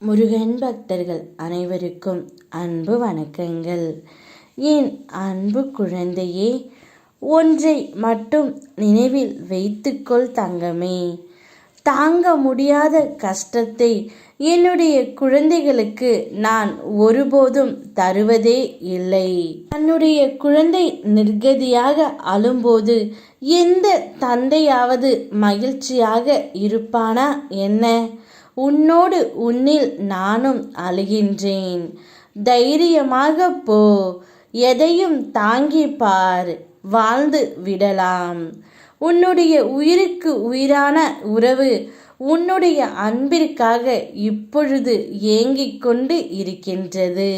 முருகன் பக்தர்கள் அனைவருக்கும் அன்பு வணக்கங்கள். என் அன்பு குழந்தையே, ஒன்றை மட்டும் நினைவில் வைத்துக்கொள் தங்கமே. தாங்க முடியாத கஷ்டத்தை என்னுடைய குழந்தைகளுக்கு நான் ஒருபோதும் தருவதே இல்லை. தன்னுடைய குழந்தை நிர்கதியாக அழும்போது எந்த தந்தையாவது மகிழ்ச்சியாக இருப்பானா என்ன? உன்னில் நானும் அழுகின்றேன். தைரியமாக போ, எதையும் தாங்கி பார், வாழ்ந்து விடலாம். உன்னுடைய உயிருக்கு உயிரான உறவு உன்னுடைய அன்பிற்காக இப்பொழுது ஏங்கிக் கொண்டு இருக்கின்றது.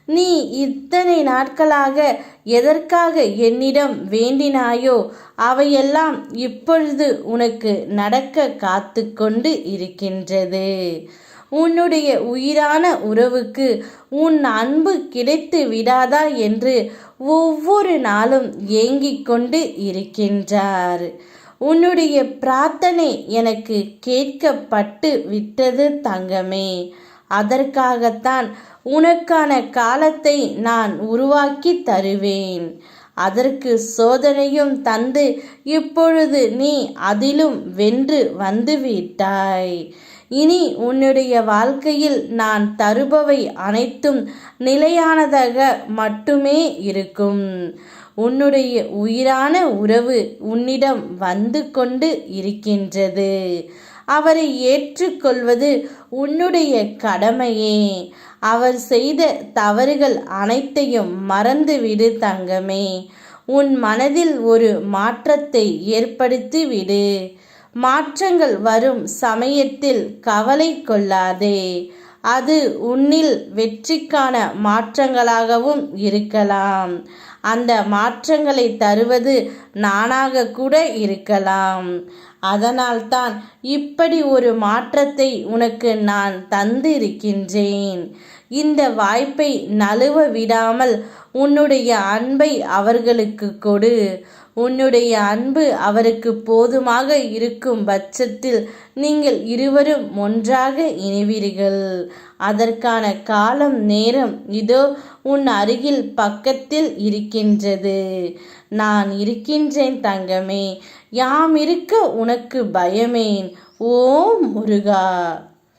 நீ இத்தனை நாட்களாக எதற்காக என்னிடம் வேண்டினாயோ அவையெல்லாம் இப்பொழுது உனக்கு நடக்க காத்து கொண்டு இருக்கின்றது. உன்னுடைய உயிரான உறவுக்கு உன் அன்பு கிடைத்து விடாதா என்று ஒவ்வொரு நாளும் ஏங்கிக் கொண்டு இருக்கின்றார். உன்னுடைய பிரார்த்தனை எனக்கு கேட்கப்பட்டு விட்டது தங்கமே. அதற்காகத்தான் உனக்கான காலத்தை நான் உருவாக்கி தருவேன். அதற்கு சோதனையும் தந்து இப்பொழுது நீ அதிலும் வென்று வந்து விட்டாய். இனி உன்னுடைய வாழ்க்கையில் நான் தருபவை அனைத்தும் நிலையானதாக மட்டுமே இருக்கும். உன்னுடைய உயிரான உறவு உன்னிடம் வந்து கொண்டு இருக்கின்றது. அவரை ஏற்றுக்கொள்வது உன்னுடைய கடமையே. அவர் செய்த தவறுகள் அனைத்தையும் மறந்துவிடு தங்கமே. உன் மனதில் ஒரு மாற்றத்தை ஏற்படுத்தி விடு. மாற்றங்கள் வரும் சமயத்தில் கவலை கொள்ளாதே. அது உன்னில் வெற்றிக்கான மாற்றங்களாகவும் இருக்கலாம். அந்த மாற்றங்களை தருவது நானாக கூட இருக்கலாம். அதனால்தான் இப்படி ஒரு மாற்றத்தை உனக்கு நான் தந்து இருக்கின்றேன். இந்த வாய்ப்பை நழுவ விடாமல் உன்னுடைய அன்பை அவர்களுக்கு கொடு. உன்னுடைய அன்பு அவருக்கு போதுமாக இருக்கும் பட்சத்தில் நீங்கள் இருவரும் ஒன்றாக இணைவீர்கள். அதற்கான காலம் நேரம் இதோ உன் அருகில் பக்கத்தில் இருக்கின்றது. நான் இருக்கின்றேன் தங்கமே. யாம் இருக்க உனக்கு பயமேன். ஓம் முருகா.